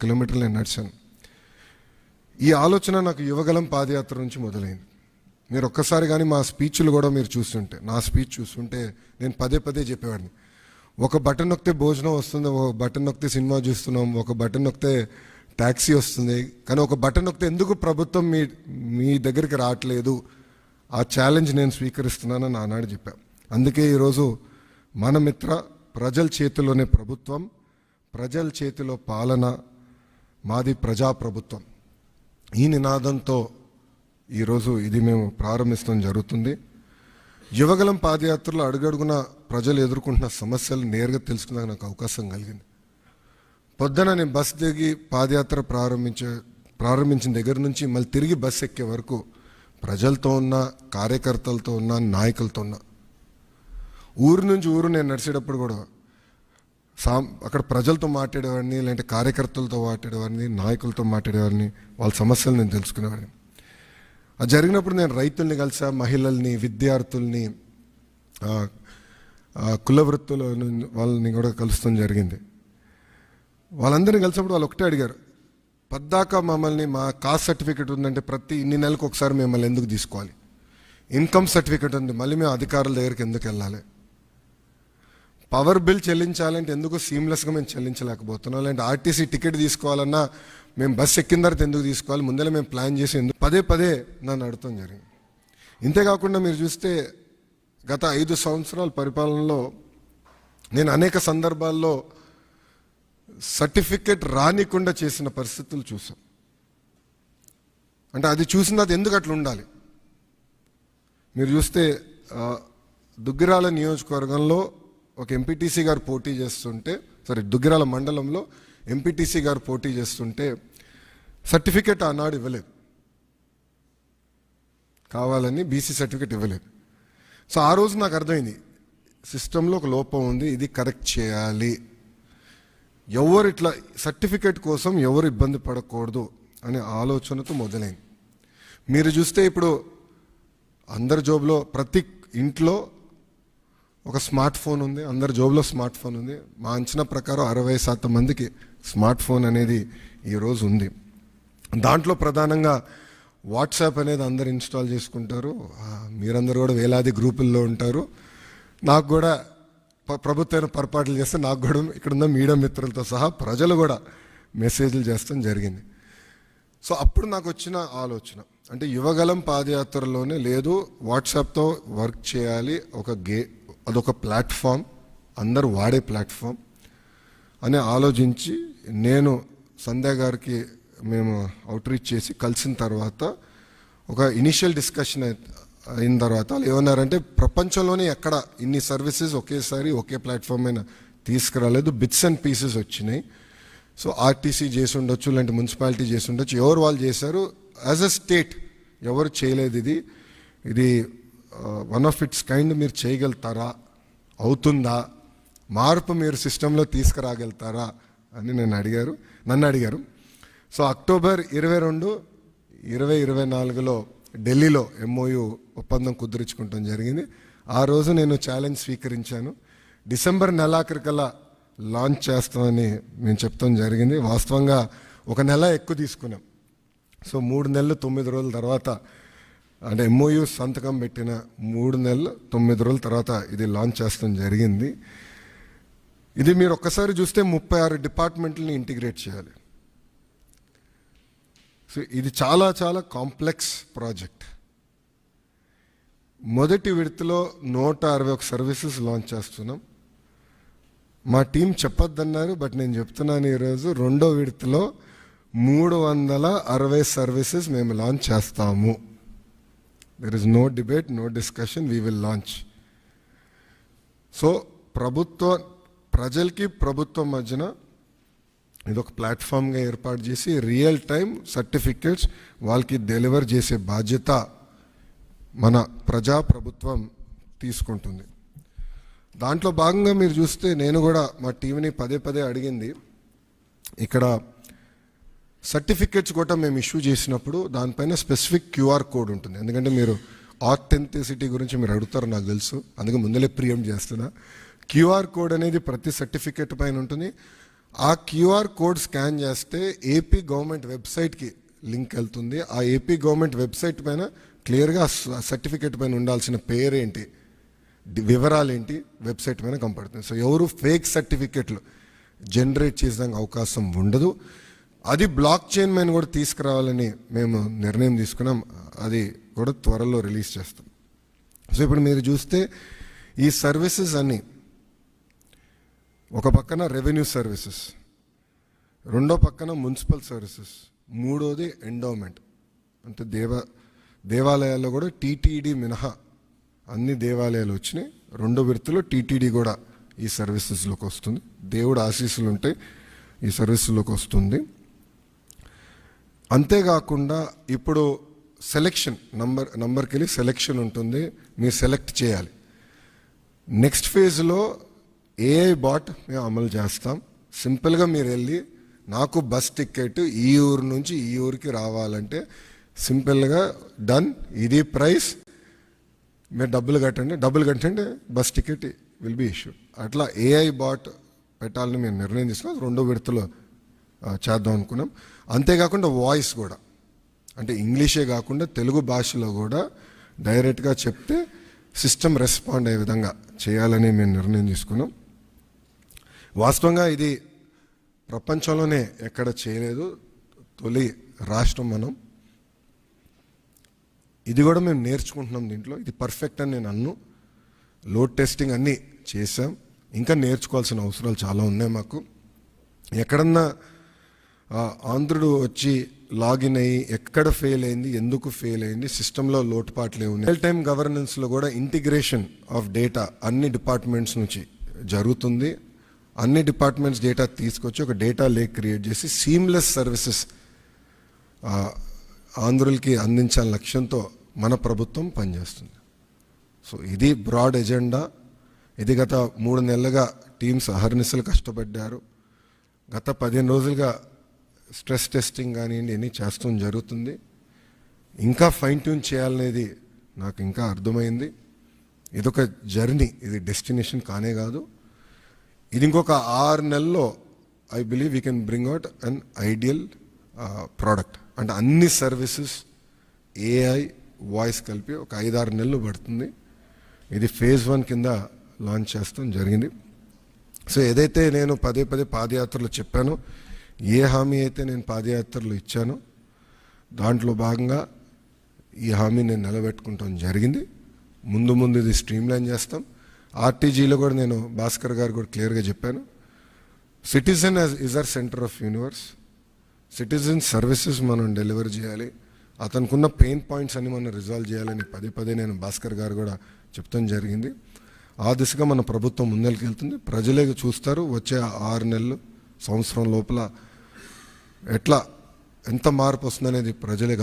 కిలోమీటర్లు నేను నడిచాను. ఈ ఆలోచన నాకు యువగలం పాదయాత్ర నుంచి మొదలైంది. మీరు ఒక్కసారి కానీ మా స్పీచ్లు కూడా మీరు చూస్తుంటే, నా స్పీచ్ చూస్తుంటే నేను పదే పదే చెప్పేవాడిని, ఒక బటన్ నొక్కితే భోజనం వస్తుంది, ఒక బటన్ నొక్కితే సినిమా చూస్తున్నాం, ఒక బటన్ నొక్కితే ట్యాక్సీ వస్తుంది, కానీ ఒక బటన్ నొక్కితే ఎందుకు ప్రభుత్వం మీ దగ్గరికి రావట్లేదు, ఆ ఛాలెంజ్ నేను స్వీకరిస్తున్నానని ఆనాడు చెప్పాను. అందుకే ఈరోజు మన మిత్ర ప్రజల చేతిలోనే ప్రభుత్వం, ప్రజల చేతిలో పాలన, మాది ప్రజాప్రభుత్వం, ఈ నినాదంతో ఈరోజు ఇది మేము ప్రారంభించడం జరుగుతుంది. యువగలం పాదయాత్రలో అడుగడుగున ప్రజలు ఎదుర్కొంటున్న సమస్యలు నేరుగా తెలుసుకున్నాక నాకు అవకాశం కలిగింది. పొద్దున నేను బస్ దిగి పాదయాత్ర ప్రారంభించిన దగ్గర నుంచి మళ్ళీ తిరిగి బస్ ఎక్కే వరకు ప్రజలతో ఉన్న, కార్యకర్తలతో ఉన్న, నాయకులతో ఉన్న, ఊరు నుంచి ఊరు నేను నడిచేటప్పుడు కూడా అక్కడ ప్రజలతో మాట్లాడేవాడిని, లేదంటే కార్యకర్తలతో మాట్లాడేవాడిని, నాయకులతో మాట్లాడేవాడిని, వాళ్ళ సమస్యలు నేను తెలుసుకునేవాడిని. అది జరిగినప్పుడు నేను రైతుల్ని కలిసా, మహిళల్ని, విద్యార్థుల్ని, కుల వృత్తుల వాళ్ళని కూడా కలుస్తాం జరిగింది. వాళ్ళందరినీ కలిసినప్పుడు వాళ్ళు ఒకటే అడిగారు, పద్దాక మమ్మల్ని మా కాస్ట్ సర్టిఫికేట్ ఉందంటే ప్రతి ఇన్ని నెలలకు ఒకసారి మిమ్మల్ని ఎందుకు తీసుకోవాలి, ఇన్కమ్ సర్టిఫికేట్ ఉంది మళ్ళీ మేము అధికారుల దగ్గరికి ఎందుకు వెళ్ళాలి, పవర్ బిల్ చెల్లించాలంటే ఎందుకు సీమ్లెస్గా మేము చెల్లించలేకపోతున్నాం, లేదంటే ఆర్టీసీ టికెట్ తీసుకోవాలన్నా మేము బస్ ఎక్కిన తర్వాత ఎందుకు తీసుకోవాలి, ముందర మేము ప్లాన్ చేసి ఎందుకు, పదే పదే నన్ను అడగటం జరిగింది. ఇంతేకాకుండా మీరు చూస్తే గత 5 సంవత్సరాల పరిపాలనలో నేను అనేక సందర్భాల్లో సర్టిఫికెట్ రానికుండా చేసిన పరిస్థితులు చూసాం. అంటే అది చూసిన తర్వాత ఎందుకు అట్లా ఉండాలి. మీరు చూస్తే దుగ్గిరాల నియోజకవర్గంలో ఒక ఎంపీటీసీ గారు పోటీ చేస్తుంటే, దుగ్గిరాల మండలంలో ఎంపీటీసీ గారు పోటీ చేస్తుంటే సర్టిఫికెట్ ఆనాడు ఇవ్వలేదు, కావాలని బీసీ సర్టిఫికెట్ ఇవ్వలేదు. సో ఆ రోజు నాకు అర్థమైంది, సిస్టంలో ఒక లోపం ఉంది, ఇది కరెక్ట్ చేయాలి, ఎవరు ఇట్లా సర్టిఫికెట్ కోసం ఎవరు ఇబ్బంది పడకూడదు అనే ఆలోచనతో మొదలైంది. మీరు చూస్తే ఇప్పుడు అందరి జోబులో, ప్రతి ఇంట్లో ఒక స్మార్ట్ ఫోన్ ఉంది, అందరి జోబులో స్మార్ట్ ఫోన్ ఉంది. మా అంచనా ప్రకారం 60% మందికి స్మార్ట్ ఫోన్ అనేది ఈరోజు ఉంది. దాంట్లో ప్రధానంగా వాట్సాప్ అనేది అందరు ఇన్స్టాల్ చేసుకుంటారు. మీరందరూ కూడా వేలాది గ్రూపుల్లో ఉంటారు. నాకు కూడా ప్రభుత్వం పొరపాట్లు చేస్తే నాకు కూడా ఇక్కడున్న మీడియా మిత్రులతో సహా ప్రజలు కూడా మెసేజ్లు చేస్తాం జరిగింది. సో అప్పుడు నాకు వచ్చిన ఆలోచన, అంటే యువగలం పాదయాత్రలోనే లేదు, వాట్సాప్తో వర్క్ చేయాలి, అదొక ప్లాట్ఫామ్, అందరూ వాడే ప్లాట్ఫామ్ అని ఆలోచించి నేను సంధ్య గారికి మేము అవుట్రీచ్ చేసి కలిసిన తర్వాత ఒక ఇనిషియల్ డిస్కషన్ అయిన తర్వాత వాళ్ళు ఏమన్నారంటే, ప్రపంచంలోనే ఎక్కడ ఇన్ని సర్వీసెస్ ఒకేసారి ఒకే ప్లాట్ఫామ్ అయినా తీసుకురాలేదు, బిట్స్ అండ్ పీసెస్ వచ్చినాయి. సో ఆర్టీసీ చేసి ఉండొచ్చు, లేదంటే మున్సిపాలిటీ చేసి ఉండొచ్చు, ఎవరు వాళ్ళు చేశారు, యాజ్ అ స్టేట్ ఎవరు చేయలేదు, ఇది వన్ ఆఫ్ ఇట్స్ కైండ్, మీరు చేయగలుగుతారా, అవుతుందా, మార్పు మీరు సిస్టంలో తీసుకురాగలుగుతారా అని నన్ను అడిగారు. సో అక్టోబర్ 22, 2024లో ఢిల్లీలో MOU ఒప్పందం కుదుర్చుకుంటాం జరిగింది. ఆ రోజు నేను ఛాలెంజ్ స్వీకరించాను, డిసెంబర్ నెలాఖరికల్లా లాంచ్ చేస్తామని మేము చెప్తాం జరిగింది. వాస్తవంగా 1 నెల ఎక్కువ తీసుకున్నాం. సో 3 నెలలు 9 రోజుల తర్వాత, అంటే MOU సంతకం పెట్టిన 3 నెలలు 9 రోజుల తర్వాత ఇది లాంచ్ చేస్తాం జరిగింది. ఇది మీరు ఒక్కసారి చూస్తే 36 డిపార్ట్మెంట్లని ఇంటిగ్రేట్ చేయాలి. సో ఇది చాలా చాలా కాంప్లెక్స్ ప్రాజెక్ట్. మొదటి విడతలో 161 సర్వీసెస్ లాంచ్ చేస్తున్నాం. మా టీం చెప్పొద్దన్నారు, బట్ నేను చెప్తున్నాను, ఈరోజు 2వ విడతలో 360 సర్వీసెస్ మేము లాంచ్ చేస్తాము. There is no debate, no discussion, we will launch. So ప్రజలకి ప్రభుత్వం మధ్యన ఇదొక ప్లాట్ఫామ్గా ఏర్పాటు చేసి రియల్ టైం సర్టిఫికేట్స్ వాళ్ళకి డెలివర్ చేసే బాధ్యత మన ప్రజాప్రభుత్వం తీసుకుంటుంది. దాంట్లో భాగంగా మీరు చూస్తే నేను కూడా మా టీంని పదే పదే అడిగింది, ఇక్కడ సర్టిఫికేట్స్ కూడా మేము ఇష్యూ చేసినప్పుడు దానిపైన స్పెసిఫిక్ QR కోడ్ ఉంటుంది. ఎందుకంటే మీరు ఆథెంటిసిటీ గురించి మీరు అడుగుతారు నాకు తెలుసు, అందుకే ముందలే ప్రియం చేస్తున్నా. QR కోడ్ అనేది ప్రతి సర్టిఫికేట్ పైన ఉంటుంది. ఆ క్యూఆర్ కోడ్ స్కాన్ చేస్తే ఏపీ గవర్నమెంట్ వెబ్సైట్కి లింక్ వెళ్తుంది. ఆ ఏపీ గవర్నమెంట్ వెబ్సైట్ పైన క్లియర్గా సర్టిఫికేట్ పైన ఉండాల్సిన పేరేంటి, వివరాలు ఏంటి వెబ్సైట్ పైన కనపడుతుంది. సో ఎవరు ఫేక్ సర్టిఫికేట్లు జనరేట్ చేసేదానికి అవకాశం ఉండదు. అది బ్లాక్ చైన్ పైన కూడా తీసుకురావాలని మేము నిర్ణయం తీసుకున్నాం. అది కూడా త్వరలో రిలీజ్ చేస్తాం. సో ఇప్పుడు మీరు చూస్తే ఈ సర్వీసెస్ అన్నీ ఒక పక్కన రెవెన్యూ సర్వీసెస్, రెండో పక్కన మున్సిపల్ సర్వీసెస్, మూడోది ఎండోమెంట్. అంటే దేవాలయాల్లో కూడా టీటీడీ మినహా అన్ని దేవాలయాలు వచ్చినాయి. రెండో విడతలో టీటీడీ కూడా ఈ సర్వీసెస్లోకి వస్తుంది. దేవుడు ఆశీస్సులు ఉంటే ఈ సర్వీసుల్లోకి వస్తుంది. అంతేకాకుండా ఇప్పుడు సెలెక్షన్ నంబర్కి వెళ్ళి సెలెక్షన్ ఉంటుంది, మీరు సెలెక్ట్ చేయాలి. నెక్స్ట్ ఫేజ్లో ఏఐ బాట్ మేము అమలు చేస్తాం. సింపుల్గా మీరు వెళ్ళి నాకు బస్ టికెట్ ఈ ఊరు నుంచి ఈ ఊరికి రావాలంటే సింపుల్గా డన్, ఇది ప్రైస్, మీరు డబ్బులు కట్టండి bus ticket will be issued. అట్లా ఏఐ బాట్ పెట్టాలని మేము నిర్ణయం తీసుకున్నాం. రెండో విడతలో చేద్దాం అనుకున్నాం. అంతేకాకుండా వాయిస్ కూడా, అంటే ఇంగ్లీషే కాకుండా తెలుగు భాషలో కూడా డైరెక్ట్గా చెప్తే సిస్టమ్ రెస్పాండ్ అయ్యే విధంగా చేయాలని మేము నిర్ణయం తీసుకున్నాం. వాస్తవంగా ఇది ప్రపంచంలోనే ఎక్కడ చేయలేదు, తొలి రాష్ట్రం మనం. ఇది కూడా మేము నేర్చుకుంటున్నాం దీంట్లో. ఇది పర్ఫెక్ట్ అని నేను అన్ను. లోడ్ టెస్టింగ్ అన్నీ చేసాం, ఇంకా నేర్చుకోవాల్సిన అవసరాలు చాలా ఉన్నాయి మాకు. ఎక్కడన్నా ఆంధ్రుడు వచ్చి లాగిన్ అయ్యి ఎక్కడ ఫెయిల్ అయింది, ఎందుకు ఫెయిల్ అయింది, సిస్టంలో లోటుపాట్లే ఉన్నాయి. రియల్ టైమ్ గవర్నెన్స్లో కూడా ఇంటిగ్రేషన్ ఆఫ్ డేటా అన్ని డిపార్ట్మెంట్స్ నుంచి జరుగుతుంది. అన్ని డిపార్ట్మెంట్స్ డేటా తీసుకొచ్చి ఒక డేటా లేక్ క్రియేట్ చేసి సీమ్లెస్ సర్వీసెస్ ఆంధ్రులకి అందించాలని లక్ష్యంతో మన ప్రభుత్వం పనిచేస్తుంది. సో ఇది బ్రాడ్ ఎజెండా. ఇది గత 3 నెలలుగా టీమ్స్ అహర్నిశలు కష్టపడ్డారు. గత 15 రోజులుగా స్ట్రెస్ టెస్టింగ్ కానివ్వండి అన్నీ చేస్తూ జరుగుతుంది. ఇంకా ఫైన్ ట్యూన్ చేయాలనేది నాకు ఇంకా అర్థమైంది. ఇదొక జర్నీ, ఇది డెస్టినేషన్ కానే కాదు. ఇది ఇంకొక 6 నెలల్లో I believe we can bring out an ideal product. అంటే అన్ని సర్వీసెస్ ఏఐ వాయిస్ కలిపి ఒక 5-6 నెలలు పడుతుంది. ఇది ఫేజ్ 1 కింద లాంచ్ చేస్తాం జరిగింది. సో ఏదైతే నేను పదే పాదయాత్రలో చెప్పానో, ఏ హామీ అయితే నేను పాదయాత్రలో ఇచ్చానో దాంట్లో భాగంగా ఈ హామీ నేను నిలబెట్టుకుంటాం జరిగింది. ముందు ఇది స్ట్రీమ్లైన్ చేస్తాం. ఆర్టీజీలో కూడా నేను భాస్కర్ గారు కూడా క్లియర్గా చెప్పాను, citizen is our centre of universe. Citizen services మనం డెలివర్ చేయాలి, అతనుకున్న పెయిన్ పాయింట్స్ అన్ని మనం రిజాల్వ్ చేయాలని పదే నేను భాస్కర్ గారు కూడా చెప్తాం జరిగింది. ఆ దిశగా మన ప్రభుత్వం ముందరికి వెళ్తుంది. ప్రజలే చూస్తారు వచ్చే 6 నెలలు, సంవత్సరం లోపల ఎంత మార్పు వస్తుందనేది ప్రజలే